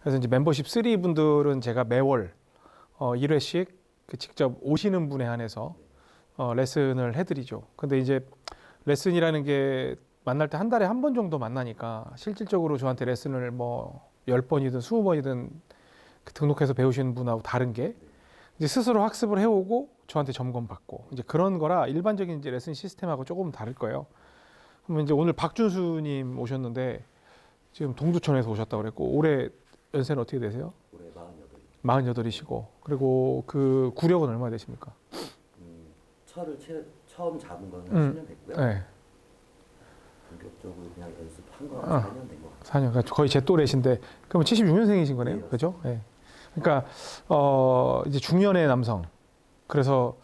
그래서 이제 멤버십 3 분들은 제가 매월 1회씩 그 직접 오시는 분에 한해서 레슨을 해드리죠. 근데 이제 레슨이라는 게 만날 때 한 달에 한 번 정도 만나니까 실질적으로 저한테 레슨을 뭐 10번이든 20번이든 등록해서 배우시는 분하고 다른 게 이제 스스로 학습을 해오고 저한테 점검받고 이제 그런 거라 일반적인 이제 레슨 시스템하고 조금 다를 거예요. 그러면 이제 오늘 박준수님 오셨는데 지금 동두천에서 오셨다고 그랬고 올해 연세는 어떻게 되세요? 올해 48. 48이시고 그리고 그 구력은 얼마 되십니까? 철을 처음 잡은 건 10년 됐고요. 네. 본격적으로 그냥 연습한 건 4년 된 것 같아요. 4년. 그러니까 거의 제 또래신데 그러면 76년생이신 거네요. 네, 그죠? 예. 네. 그러니까 이제 중년의 남성. 그래서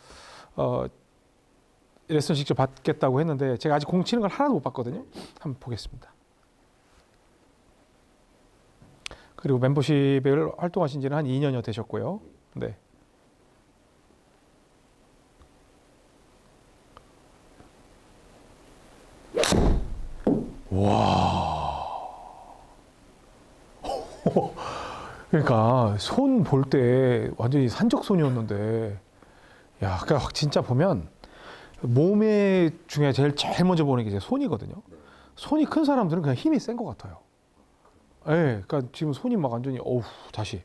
레슨 직접 받겠다고 했는데 제가 아직 공 치는 걸 하나도 못 봤거든요. 한번 보겠습니다. 그리고 멤버십에 활동하신 지는 한 2년여 되셨고요. 네. 와. 그러니까 손 볼 때 완전히 산적손이었는데 야, 그러니까 진짜 보면 몸에 중에 제일 먼저 보는 게 이제 손이거든요. 네. 손이 큰 사람들은 그냥 힘이 센 것 같아요. 예, 네, 그러니까 지금 손이 막 완전히 어우 다시.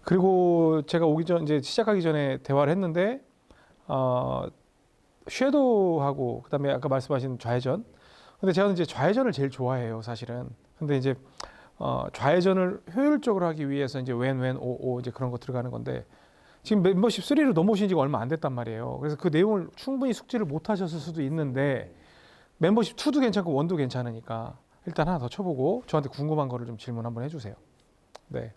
그리고 제가 오기 전 이제 시작하기 전에 대화를 했는데 섀도우하고 그다음에 아까 말씀하신 좌회전. 근데 제가 이제 좌회전을 제일 좋아해요, 사실은. 근데 이제 좌회전을 효율적으로 하기 위해서 이제 왼 오 이제 그런 거 들어가는 건데 지금 멤버십 3로 넘어오신 지가 얼마 안 됐단 말이에요. 그래서 그 내용을 충분히 숙지를 못 하셨을 수도 있는데 멤버십 2도 괜찮고 1도 괜찮으니까 일단 하나 더 쳐보고 저한테 궁금한 거를 좀 질문 한번 해주세요. 네.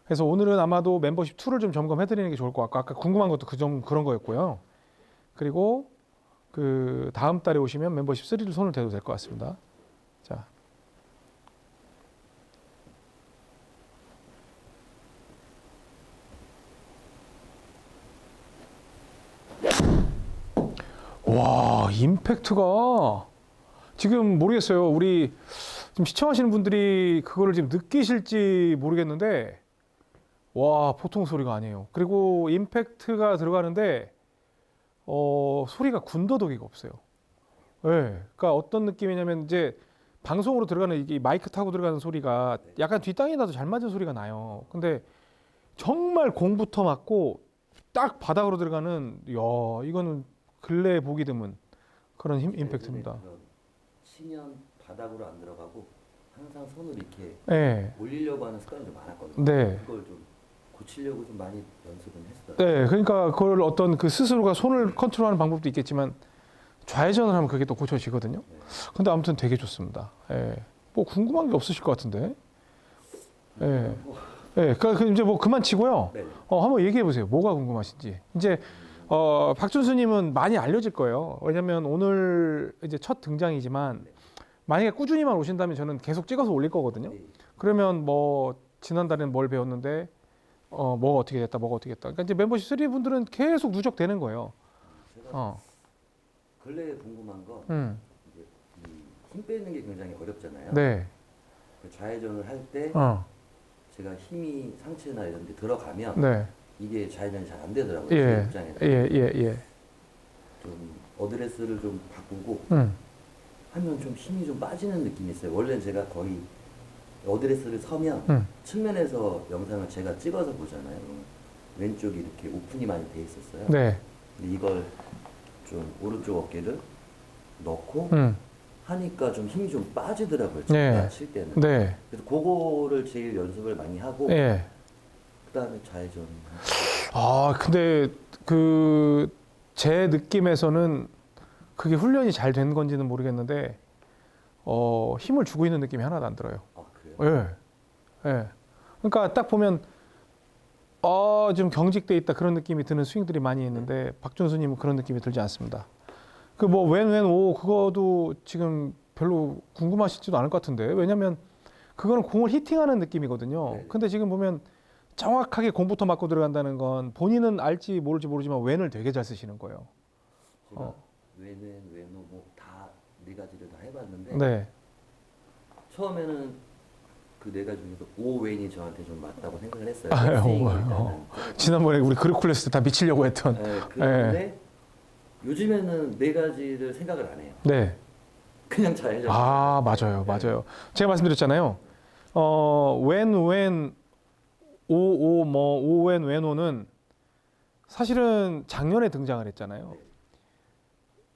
그래서 오늘은 아마도 멤버십 2를 좀 점검해 드리는 게 좋을 것 같고 아까 궁금한 것도 그런 거였고요. 그리고 그 다음 달에 오시면 멤버십 3를 손을 대도 될 것 같습니다. 자. 와, 임팩트가 지금 모르겠어요. 우리 지금 시청하시는 분들이 그거를 지금 느끼실지 모르겠는데 와, 보통 소리가 아니에요. 그리고 임팩트가 들어가는데 소리가 군더더기가 없어요. 예. 네, 그러니까 어떤 느낌이냐면 이제 방송으로 들어가는 이게 마이크 타고 들어가는 소리가 약간 뒷땅이 나도 잘 맞은 소리가 나요. 근데 정말 공부터 맞고 딱 바닥으로 들어가는 이거는 근래에 보기 드문 그런 임팩트입니다. 치면 바닥으로 안 들어가고 항상 손을 이렇게 네. 올리려고 하는 습관이 좀 많았거든요. 네. 그걸 좀 고치려고 좀 많이 연습은 했어요. 네, 그러니까 그걸 어떤 그 스스로가 손을 컨트롤하는 방법도 있겠지만 좌회전을 하면 그게 또 고쳐지거든요. 네. 근데 아무튼 되게 좋습니다. 예. 뭐 궁금한 게 없으실 것 같은데. 예. 예. 그러니까 이제 뭐 그만 치고요. 네. 한번 얘기해 보세요. 뭐가 궁금하신지. 이제 박준수님은 많이 알려질 거예요. 왜냐면 오늘 이제 첫 등장이지만 만약에 꾸준히만 오신다면 저는 계속 찍어서 올릴 거거든요. 네. 그러면 뭐 지난달에는 뭘 배웠는데 뭐가 어떻게 됐다, 뭐가 어떻게 됐다. 그러니까 이제 멤버십 3 분들은 계속 누적되는 거예요. 제가 근래에 궁금한 건 이제 힘 빼는 게 굉장히 어렵잖아요. 네. 그 좌회전을 할 때 제가 힘이 상체나 이런 데 들어가면 네. 이게 좌회전이 잘 안 되더라고요. 예. 제 입장에서. 예. 좀 어드레스를 좀 바꾸고 하면 좀 힘이 좀 빠지는 느낌이 있어요. 원래는 제가 거의 어드레스를 서면 측면에서 영상을 제가 찍어서 보잖아요. 왼쪽이 이렇게 오픈이 많이 돼 있었어요. 네. 근데 이걸 좀 오른쪽 어깨를 넣고 하니까 좀 힘이 좀 빠지더라고요. 제가 칠 때는. 네. 그래서 그거를 제일 연습을 많이 하고 예. 그다음에 좌회전. 근데 제 느낌에서는 그게 훈련이 잘 된 건지는 모르겠는데 힘을 주고 있는 느낌이 하나도 안 들어요. 아 그래요? 예. 그러니까 딱 보면 좀 경직돼 있다 그런 느낌이 드는 스윙들이 많이 있는데 박준수님은 그런 느낌이 들지 않습니다. 그 뭐 오 그거도 지금 별로 궁금하시지도 않을 것 같은데 왜냐면 그거는 공을 히팅하는 느낌이거든요. 네. 근데 지금 보면 정확하게 공부터 맞고 들어간다는 건 본인은 알지 모를지 모르지만 왼을 되게 잘 쓰시는 거예요. 제가 왼왼 왼오 뭐 다 네 가지를 다 해봤는데 네. 처음에는 그 네 가지 중에서 오웬이 저한테 좀 맞다고 생각을 했어요. 아, 일단은. 지난번에 우리 그르쿨레스 때 다 미치려고 했던. 네, 그런데 요즘에는 네 가지를 생각을 안 해요. 네. 그냥 좌회전. 아, 맞아요, 맞아요. 제가 말씀드렸잖아요. when, o, 뭐, o, when, o는 사실은 작년에 등장을 했잖아요.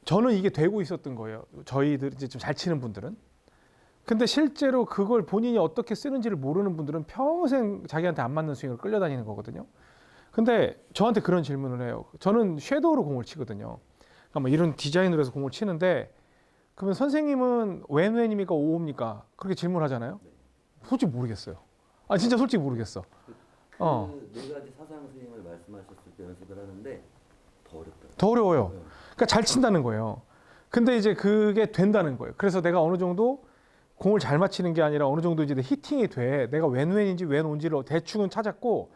저는 이게 되고 있었던 거예요. 저희들 이제 좀 잘 치는 분들은. 근데 실제로 그걸 본인이 어떻게 쓰는지를 모르는 분들은 평생 자기한테 안 맞는 스윙을 끌려다니는 거거든요. 근데 저한테 그런 질문을 해요. 저는 섀도우로 공을 치거든요. 그러니까 뭐 이런 디자인으로 해서 공을 치는데 그러면 선생님은 웬입니까 오입니까? 그렇게 질문하잖아요. 솔직히 모르겠어요. 아 진짜 솔직히 모르겠어. 그네 가지 사상 스윙을 말씀하셨을 때 연습을 하는데 더 어렵더라고요. 더 어려워요. 그러니까 잘 친다는 거예요. 근데 이제 그게 된다는 거예요. 그래서 내가 어느 정도 공을 잘 맞히는 게 아니라 어느 정도 이제 히팅이 돼. 내가 웬인지 웬온지를 대충은 찾았고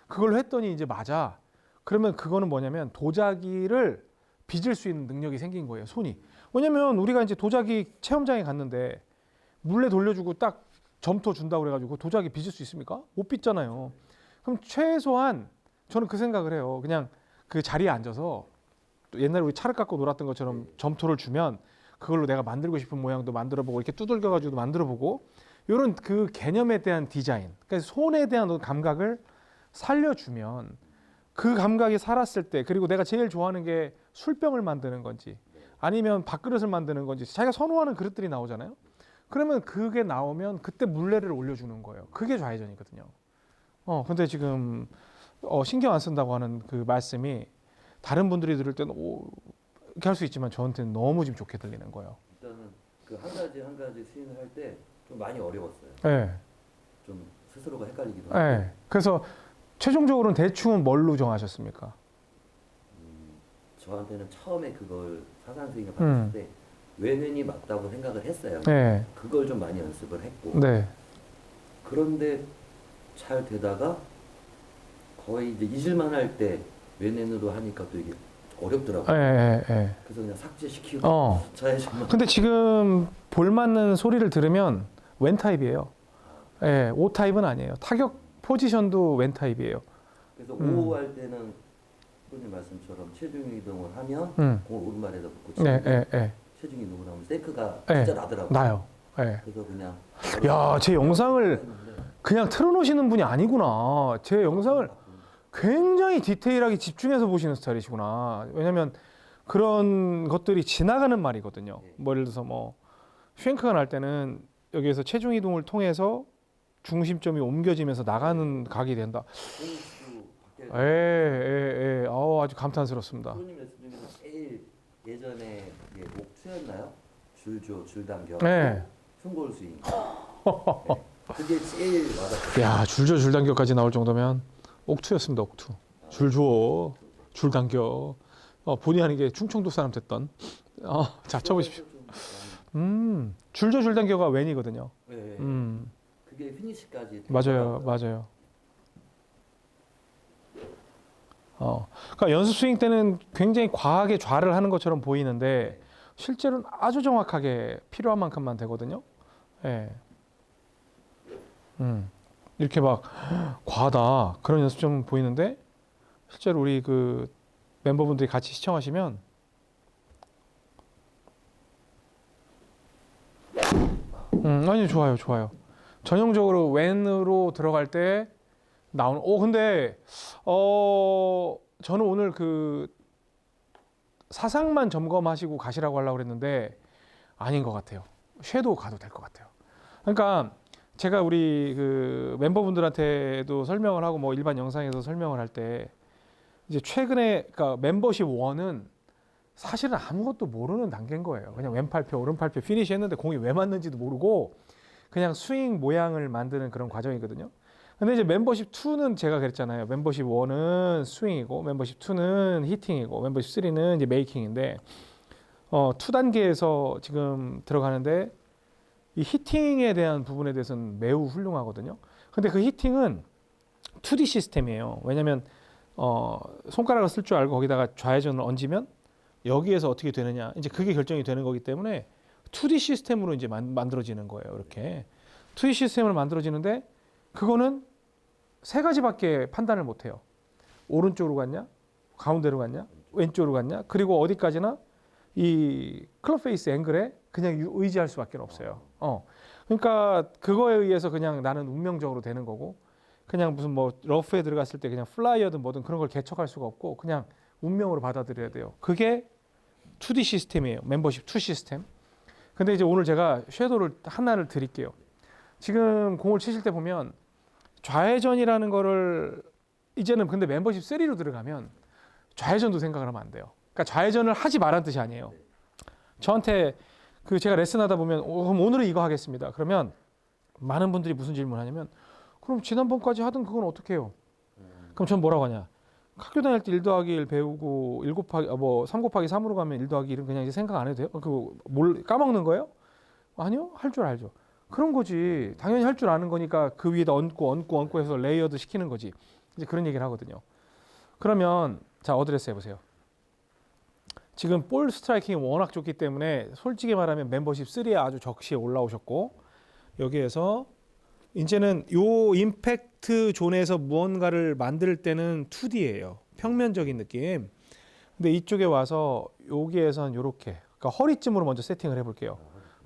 그걸로 했더니 이제 맞아. 그러면 그거는 뭐냐면 도자기를 빚을 수 있는 능력이 생긴 거예요. 손이. 왜냐면 우리가 이제 도자기 체험장에 갔는데 물레 돌려주고 딱 점토 준다고 그래가지고 도자기 빚을 수 있습니까? 못 빚잖아요. 그럼 최소한 저는 그 생각을 해요. 그냥 그 자리에 앉아서 또 옛날에 우리 차를 깎고 놀았던 것처럼 점토를 주면 그걸로 내가 만들고 싶은 모양도 만들어보고 이렇게 두들겨가지고 만들어보고 이런 그 개념에 대한 디자인, 그러니까 손에 대한 감각을 살려주면 그 감각이 살았을 때 그리고 내가 제일 좋아하는 게 술병을 만드는 건지 아니면 밥그릇을 만드는 건지 자기가 선호하는 그릇들이 나오잖아요. 그러면 그게 나오면 그때 물레를 올려주는 거예요. 그게 좌회전이거든요. 근데 지금 신경 안 쓴다고 하는 그 말씀이 다른 분들이 들을 때는 이렇게 할 수 있지만 저한테는 너무 지금 좋게 들리는 거예요. 일단은 그 한 가지 스윙을 할 때 좀 많이 어려웠어요. 네. 좀 스스로가 헷갈리기도 하고. 네. 그래서 최종적으로는 대충은 뭘로 정하셨습니까? 저한테는 처음에 그걸 사상 스윙을 받았을 때 웬이 맞다고 생각을 했어요. 네. 그걸 좀 많이 연습을 했고. 네. 그런데 잘 되다가 거의 이제 잊을만 할 때 웬으로 하니까 또 이게 어렵더라고요. 네. 네. 그래서 그냥 삭제시키고 좌회전만. 근데 지금 볼 맞는 소리를 들으면 웬 타입이에요. 네. 오 타입은 아니에요. 타격 포지션도 웬 타입이에요. 그래서 5 할 때는 선생님 말씀처럼 체중 이동을 하면 공을 오른발에다 붙고 네. 치는데 네. 체중 이동을 하면 세크가 네. 진짜 나더라고요. 나요. 네. 그래서 그냥 야, 제 영상을 그냥 틀어놓으시는 분이 아니구나. 제 영상을 굉장히 디테일하게 집중해서 보시는 스타일이시구나. 왜냐면 그런 것들이 지나가는 말이거든요. 뭐 예를 들어서 뭐 쉔크가 날 때는 여기에서 체중 이동을 통해서 중심점이 옮겨지면서 나가는 각이 된다. 아주 감탄스럽습니다. 프로님 레슨 중에서 제일 예전에 이게 옥투였나요? 줄조, 줄당겨, 네. 흉골 스윙. 네. 그게 제일 와닿았어요. 야, 줄저 줄당겨까지 나올 정도면 옥투였습니다. 옥투. 줄줘, 줄당겨. 본의 아니게 충청도 사람 됐던. 자, 쳐보십시오. 줄저 줄당겨가 웬이거든요. 네. 그게 피니시까지. 맞아요, 맞아요. 그러니까 연습 스윙 때는 굉장히 과하게 좌를 하는 것처럼 보이는데 실제로는 아주 정확하게 필요한 만큼만 되거든요. 예. 이렇게 막 과하다 그런 연습점 보이는데 실제로 우리 그 멤버분들이 같이 시청하시면 아니 좋아요, 좋아요. 전형적으로 웬으로 들어갈 때 나오는. 근데 저는 오늘 그 사상만 점검하시고 가시라고 하려고 그랬는데 아닌 것 같아요. 섀도우 가도 될 것 같아요. 그러니까 제가 우리 그 멤버분들한테도 설명을 하고 뭐 일반 영상에서 설명을 할 때 이제 최근에 그러니까 멤버십 1은 사실은 아무것도 모르는 단계인 거예요. 그냥 왼팔표 오른팔표 피니시 했는데 공이 왜 맞는지도 모르고 그냥 스윙 모양을 만드는 그런 과정이거든요. 근데 이제 멤버십 2는 제가 그랬잖아요. 멤버십 1은 스윙이고 멤버십 2는 히팅이고 멤버십 3는 이제 메이킹인데 2단계에서 지금 들어가는데 이 히팅에 대한 부분에 대해서는 매우 훌륭하거든요. 근데 그 히팅은 2D 시스템이에요. 왜냐면 손가락을 쓸 줄 알고 거기다가 좌회전을 얹으면 여기에서 어떻게 되느냐 이제 그게 결정이 되는 거기 때문에 2D 시스템으로 이제 만들어지는 거예요. 이렇게 2D 시스템을 만들어지는데 그거는 세 가지밖에 판단을 못 해요. 오른쪽으로 갔냐? 가운데로 갔냐? 왼쪽으로 갔냐? 그리고 어디까지나 이 클럽 페이스 앵글에 그냥 의지할 수밖에 없어요. 그러니까 그거에 의해서 그냥 나는 운명적으로 되는 거고 그냥 무슨 뭐 러프에 들어갔을 때 그냥 플라이어든 뭐든 그런 걸 개척할 수가 없고 그냥 운명으로 받아들여야 돼요. 그게 2D 시스템이에요. 멤버십 2 시스템. 근데 이제 오늘 제가 섀도우를 하나를 드릴게요. 지금 공을 치실 때 보면 좌회전이라는 거를 이제는 근데 멤버십 3로 들어가면 좌회전도 생각을 하면 안 돼요. 그러니까 좌회전을 하지 말라는 뜻이 아니에요. 저한테 그 제가 레슨하다 보면 그럼 오늘은 이거 하겠습니다. 그러면 많은 분들이 무슨 질문하냐면 그럼 지난번까지 하던 그건 어떻게 해요? 그럼 전 뭐라고 하냐? 학교 다닐 때 1 더하기 1 배우고 1 곱하기 3 곱하기 3으로 가면 1 더하기 1은 그냥 이제 생각 안 해도 돼요? 뭘 까먹는 거예요? 아니요. 할 줄 알죠. 그런 거지. 당연히 할 줄 아는 거니까 그 위에다 얹고 해서 레이어드 시키는 거지. 이제 그런 얘기를 하거든요. 그러면 자, 어드레스 해 보세요. 지금 볼 스트라이킹이 워낙 좋기 때문에 솔직히 말하면 멤버십 3에 아주 적시에 올라오셨고 여기에서 이제는 요 임팩트 존에서 무언가를 만들 때는 2D예요. 평면적인 느낌. 근데 이쪽에 와서 여기에선 요렇게 그러니까 허리쯤으로 먼저 세팅을 해볼게요.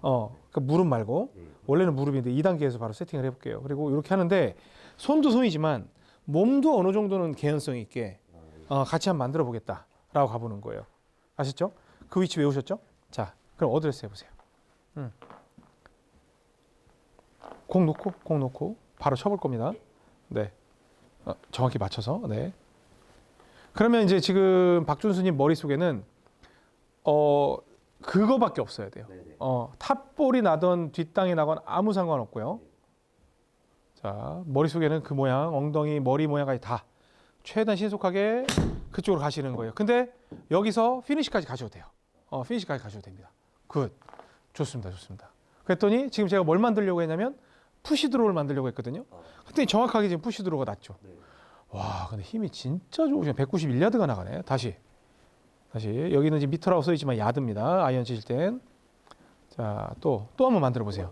그러니까 무릎 말고 원래는 무릎인데 2단계에서 바로 세팅을 해볼게요. 그리고 이렇게 하는데 손도 손이지만 몸도 어느 정도는 개연성 있게 같이 한번 만들어 보겠다라고 가보는 거예요. 아셨죠? 그 위치 외우셨죠? 자, 그럼 어드레스 해보세요. 공 놓고 바로 쳐볼 겁니다. 네, 정확히 맞춰서. 네. 그러면 이제 지금 박준수님 머릿속에는 그거밖에 없어야 돼요. 탑볼이 나던 뒷땅이 나건 아무 상관없고요. 자, 머릿속에는 그 모양, 엉덩이, 머리 모양까지 다 최대한 신속하게 그쪽으로 가시는 거예요. 근데 여기서 피니시까지 가셔도 돼요. 피니시까지 가셔도 됩니다. 굿. 좋습니다. 그랬더니 지금 제가 뭘 만들려고 했냐면 푸시 드로우를 만들려고 했거든요. 그랬더니 정확하게 지금 푸시 드로우가 났죠. 와, 근데 힘이 진짜 좋으시네. 191야드가 나가네. 다시. 여기는 지금 미터라고 써있지만 야드입니다. 아이언 치실 땐. 자, 또 한번 만들어 보세요.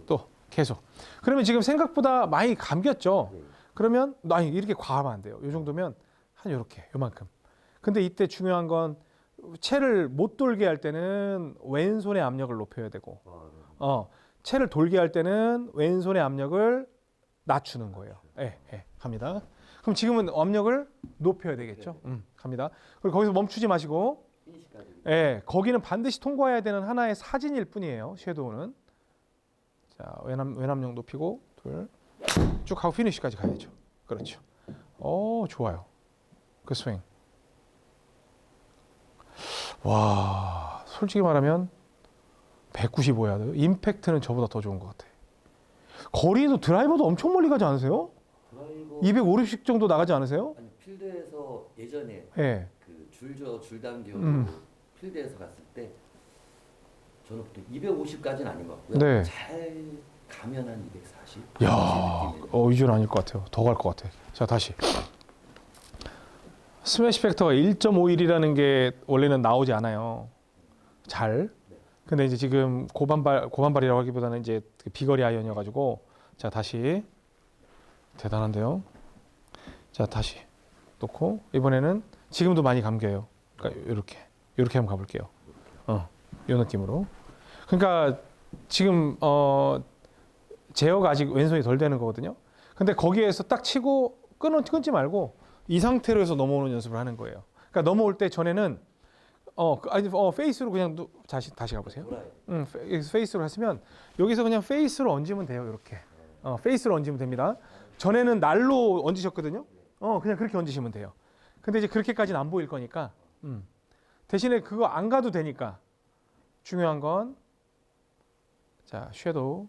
또 계속. 그러면 지금 생각보다 많이 감겼죠. 그러면 아니 이렇게 과하면 안 돼요. 이 정도면 한 요만큼. 근데 이때 중요한 건 채를 못 돌게 할 때는 왼손의 압력을 높여야 되고, 채를 돌게 할 때는 왼손의 압력을 낮추는 거예요. 갑니다. 그럼 지금은 압력을 높여야 되겠죠. 갑니다. 그리고 거기서 멈추지 마시고, 거기는 반드시 통과해야 되는 하나의 사진일 뿐이에요. 섀도우는. 자, 왼압력 높이고 쭉 하고 피니쉬까지 가야죠. 그렇죠. 좋아요. 그 스윙. 와, 솔직히 말하면 195야드. 임팩트는 저보다 더 좋은 것 같아. 거리도 드라이버도 엄청 멀리 가지 않으세요? 드라이버 250씩 정도 나가지 않으세요? 아니, 필드에서 예전에 그 줄 당겨 필드에서 갔을 때 저는 보통 250까지는 아닌 것 같고요. 네. 잘 가면 한 240. 야, 이 줄 아닐 것 같아요. 더 갈 것 같아. 자, 다시. 스매시 팩터가 1.51이라는 게 원래는 나오지 않아요. 잘. 근데 이제 지금 고반발이라고 하기보다는 이제 비거리 아이언이어가지고, 자, 다시. 대단한데요. 자, 다시 놓고 이번에는 지금도 많이 감겨요. 그러니까 이렇게 한번 가볼게요. 이 느낌으로. 그러니까 지금 제어가 아직 왼손이 덜 되는 거거든요. 근데 거기에서 딱 치고 끊지 말고 이 상태로 해서 넘어오는 연습을 하는 거예요. 그러니까 넘어올 때 전에는 페이스로 그냥 다시 가보세요. 페이스로 하시면 여기서 그냥 페이스로 얹으면 돼요. 이렇게 페이스로 얹으면 됩니다. 전에는 날로 얹으셨거든요. 그냥 그렇게 얹으시면 돼요. 근데 이제 그렇게까지는 안 보일 거니까 대신에 그거 안 가도 되니까 중요한 건 자, 섀도우.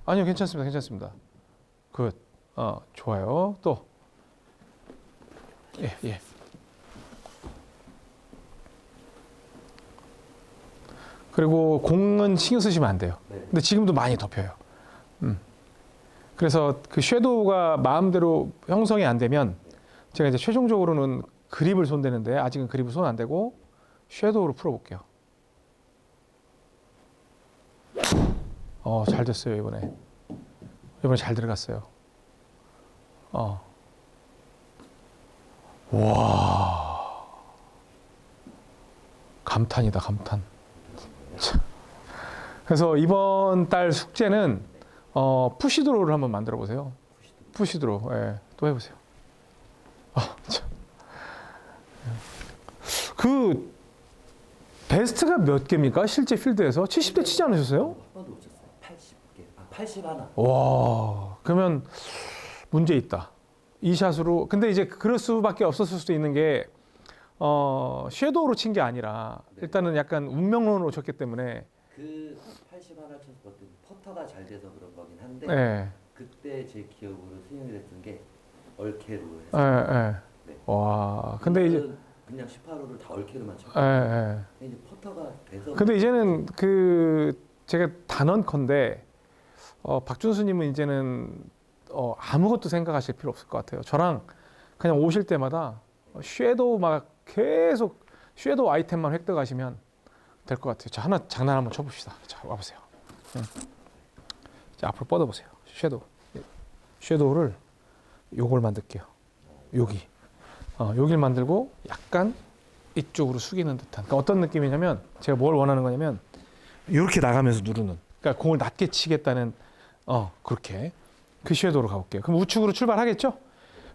아니요, 괜찮습니다. 굿. 좋아요. 또. 예. 그리고 공은 신경 쓰시면 안 돼요. 근데 지금도 많이 덮여요. 그래서 그 섀도우가 마음대로 형성이 안 되면 제가 이제 최종적으로는 그립을 손대는데 아직은 그립을 손 안 대고 섀도우로 풀어볼게요. 잘 됐어요, 이번에. 이번에 잘 들어갔어요. 와. 감탄이다, 감탄. 참. 그래서 이번 달 숙제는 푸시드로우를 한번 만들어 보세요. 푸시드로우. 예. 또 해보세요. 참. 그 베스트가 몇 개입니까? 실제 필드에서 70대 치지 않으셨어요? 한 번도 못 쳤어요. 80개. 81. 와, 그러면 문제 있다. 이 샷으로. 근데 이제 그럴 수밖에 없었을 수도 있는 게 섀도우로 친 게 아니라 일단은 약간 운명론으로 쳤기 때문에 그 81 쳤을 때 퍼터가 잘 돼서 그런 거긴 한데 예. 그때 제 기억으로 스윙을 했던 게 얼케로 예, 해서 예. 네. 와, 근데 이제 그냥 18호를 다 얼케로만 쳤고 예, 예. 근데 이제 퍼터가 돼서 근데 이제는 그 제가 단언컨대 박준수님은 이제는 아무것도 생각하실 필요 없을 것 같아요. 저랑 그냥 오실 때마다 섀도우 막 계속 섀도우 아이템만 획득하시면 될 것 같아요. 자, 하나 장난 한번 쳐봅시다. 자, 와보세요. 자, 앞으로 뻗어보세요. 섀도우를 요걸 만들게요. 여길 만들고 약간 이쪽으로 숙이는 듯한. 그러니까 어떤 느낌이냐면 제가 뭘 원하는 거냐면 이렇게 나가면서 누르는. 그러니까 공을 낮게 치겠다는 그렇게 그 섀도우로 가볼게요. 그럼 우측으로 출발하겠죠?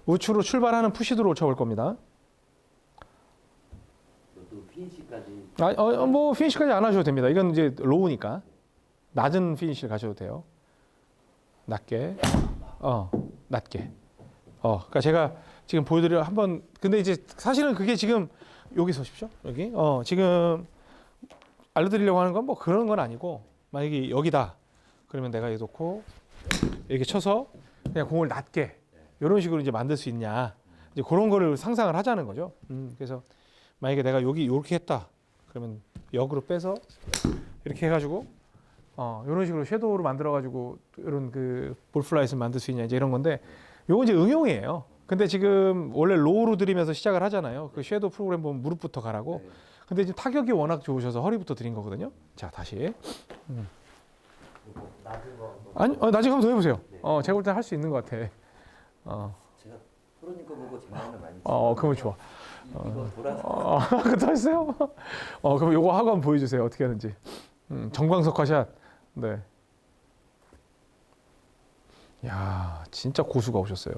우측으로 출발하는 푸시드로 쳐볼 겁니다. 또 피니시까지 뭐 피니시까지 안 하셔도 됩니다. 이건 이제 로우니까 낮은 피니시를 가셔도 돼요. 낮게, 낮게. 그러니까 제가 지금 보여드려 한번. 근데 이제 사실은 그게 지금 여기 서십시오. 여기. 지금 알려드리려고 하는 건 뭐 그런 건 아니고 만약에 여기다 그러면 내가 여기 놓고 이렇게 쳐서 그냥 공을 낮게 이런 식으로 이제 만들 수 있냐. 이제 그런 거를 상상을 하자는 거죠. 그래서 만약에 내가 여기 이렇게 했다. 그러면 역으로 빼서 이렇게 해가지고 이런 식으로 섀도우로 만들어가지고 이런 그 볼플라잇을 만들 수 있냐 이제 이런 건데 요건 이제 응용이에요. 근데 지금 원래 로우로 들이면서 시작을 하잖아요. 그 섀도우 프로그램 보면 무릎부터 가라고. 근데 지금 타격이 워낙 좋으셔서 허리부터 드린 거거든요. 자, 다시. 낮은 거 아니, 나중에 한번 더 해보세요. 제가 볼 때 할 수 있는 것 같아. 제가 프로님 거 보고 장난을 많이 그러면 좋아. 이거 돌아서 그거 했어요? 그럼 요거 하고 한번 보여주세요. 어떻게 하는지. 정광석 화샷. 네. 야, 진짜 고수가 오셨어요.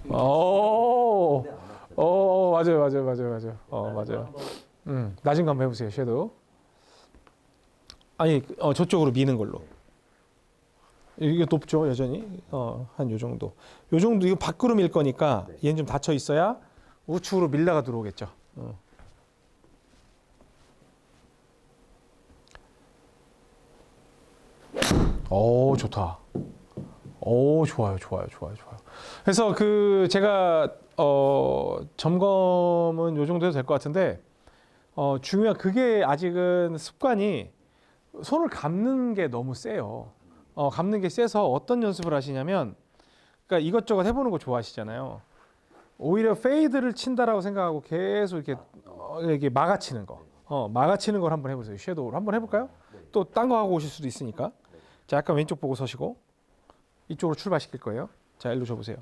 맞아요. 맞아요. 낮은 거 한번 해보세요. 섀도우. 아니, 저쪽으로 미는 걸로. 이게 높죠, 여전히. 한 요 정도. 요 정도, 이거 밖으로 밀 거니까 얘는 좀 닫혀 있어야 우측으로 밀다가 들어오겠죠. 좋다. 좋아요. 그래서 그 제가 점검은 요 정도 해도 될 것 같은데 중요한 그게 아직은 습관이 손을 감는 게 너무 세요. 감는 게 세서 어떤 연습을 하시냐면 그러니까 이것저것 해보는 거 좋아하시잖아요. 오히려 페이드를 친다라고 생각하고 계속 이렇게 막아치는 거. 막아치는 걸 한번 해보세요. 섀도우로 한번 해볼까요? 또 딴 거 하고 오실 수도 있으니까. 자, 약간 왼쪽 보고 서시고 이쪽으로 출발시킬 거예요. 자, 일로 줘보세요.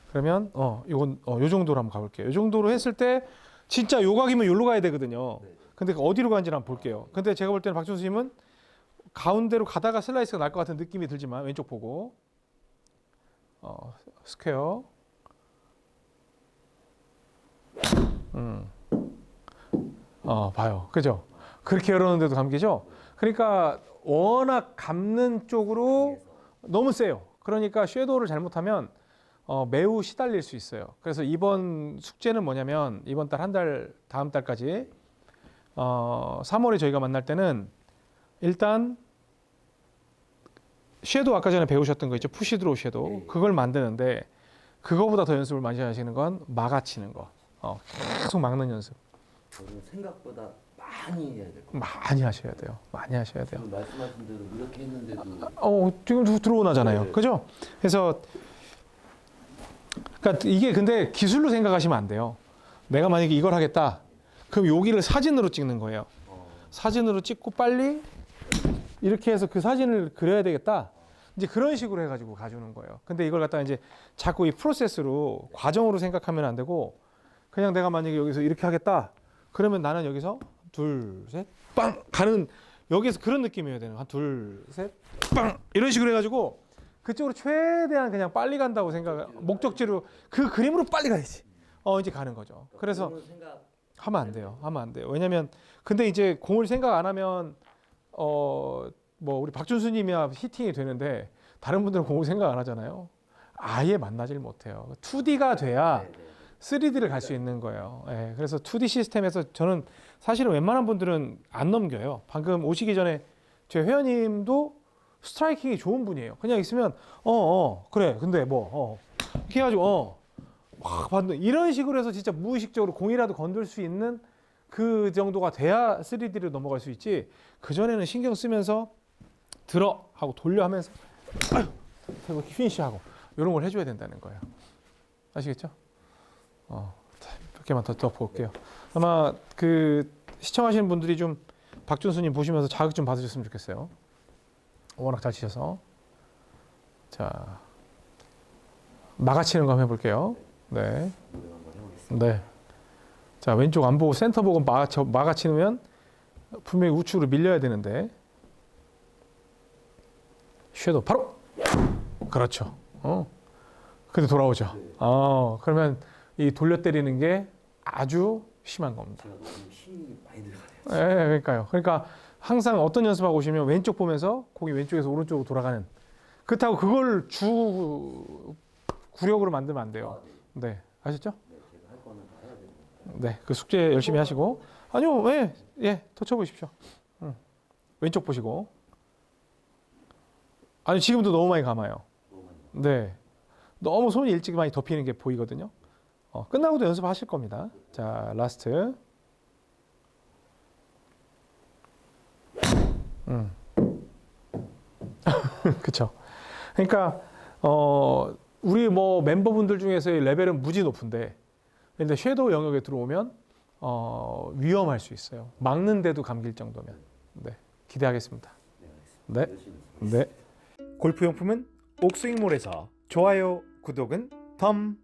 그러면 요건 요 정도로 한번 가볼게요. 요 정도로 했을 때 진짜 요각이면 요로 가야 되거든요. 근데 어디로 가는지는 한번 볼게요. 근데 제가 볼 때는 박준수님은 가운데로 가다가 슬라이스가 날 것 같은 느낌이 들지만 왼쪽 보고 스퀘어. 봐요. 그죠? 그렇게 열었는데도 감기죠? 그러니까 워낙 감는 쪽으로 너무 세요. 그러니까 섀도우를 잘못하면 매우 시달릴 수 있어요. 그래서 이번 숙제는 뭐냐면 이번 달 한 달, 다음 달까지 3월에 저희가 만날 때는 일단 섀도우 아까 전에 배우셨던 거 있죠? 푸시드로우 섀도우. 그걸 만드는데 그거보다 더 연습을 많이 하시는 건 막아치는 거. 계속 막는 연습. 저는 생각보다 많이 해야 될 것 같아요. 많이 하셔야 돼요. 지금 말씀하신 대로 이렇게 했는데도 지금 들어오나잖아요. 네. 그죠? 그래서 그러니까 이게 근데 기술로 생각하시면 안 돼요. 내가 만약에 이걸 하겠다. 그럼 여기를 사진으로 찍는 거예요. 사진으로 찍고 빨리 이렇게 해서 그 사진을 그려야 되겠다. 이제 그런 식으로 해가지고 가져오는 거예요. 근데 이걸 갖다가 이제 자꾸 이 프로세스로 과정으로 생각하면 안 되고 그냥 내가 만약에 여기서 이렇게 하겠다. 그러면 나는 여기서 둘, 셋, 빵! 가는 여기서 그런 느낌이어야 되는 한 둘, 셋, 빵! 이런 식으로 해가지고 그쪽으로 최대한 그냥 빨리 간다고 목적지로 그 그림으로 빨리 가야지. 이제 가는 거죠. 그래서 하면 안 돼요. 하면 안 돼요. 왜냐면 근데 이제 공을 생각 안 하면 뭐 우리 박준수님이야 히팅이 되는데 다른 분들은 공을 생각 안 하잖아요. 아예 만나질 못해요. 2D가 돼야 3D를 갈 수 있는 거예요. 예, 그래서 2D 시스템에서 저는 사실은 웬만한 분들은 안 넘겨요. 방금 오시기 전에 제 회원님도 스트라이킹이 좋은 분이에요. 그냥 있으면 그래 근데 뭐 이렇게 해가지고 막 받는 이런 식으로 해서 진짜 무의식적으로 공이라도 건들 수 있는 그 정도가 돼야 3D로 넘어갈 수 있지. 그 전에는 신경 쓰면서 들어 하고 돌려 하면서 아유 피니시하고 이런 걸 해줘야 된다는 거예요. 아시겠죠? 몇 개만 더 볼게요. 아마 그 시청하시는 분들이 좀 박준수님 보시면서 자극 좀 받으셨으면 좋겠어요. 워낙 잘 치셔서. 자, 막아치는 거 한번 해볼게요. 네. 네. 자, 왼쪽 안 보고 센터 보고 막아치면 분명히 우측으로 밀려야 되는데. 섀도우 바로. 그렇죠. 근데 돌아오죠. 그러면 이 돌려 때리는 게 아주 심한 겁니다. 제가 너무 힘이 많이 들어가네요. 네, 그러니까요. 그러니까 항상 어떤 연습하고 오시면 왼쪽 보면서 공이 왼쪽에서 오른쪽으로 돌아가는. 그렇다고 그걸 주 구력으로 만들면 안 돼요. 네, 아셨죠? 네, 제가 할 거는 다 해야 됩니다. 네, 그 숙제 열심히 하시고. 아니요, 더 쳐보십시오. 왼쪽 보시고. 아니 지금도 너무 많이 감아요. 너무 많이. 네, 너무 손이 일찍 많이 덮이는 게 보이거든요. 끝나고도 연습하실 겁니다. 자, 라스트. 그쵸. 그러니까 우리 뭐 멤버분들 중에서의 레벨은 무지 높은데, 근데 섀도우 영역에 들어오면 위험할 수 있어요. 막는데도 감길 정도면. 네, 기대하겠습니다. 네, 알겠습니다. 네, 열심히 하겠습니다. 네. 골프용품은 옥스윙몰에서 좋아요, 구독은 덤.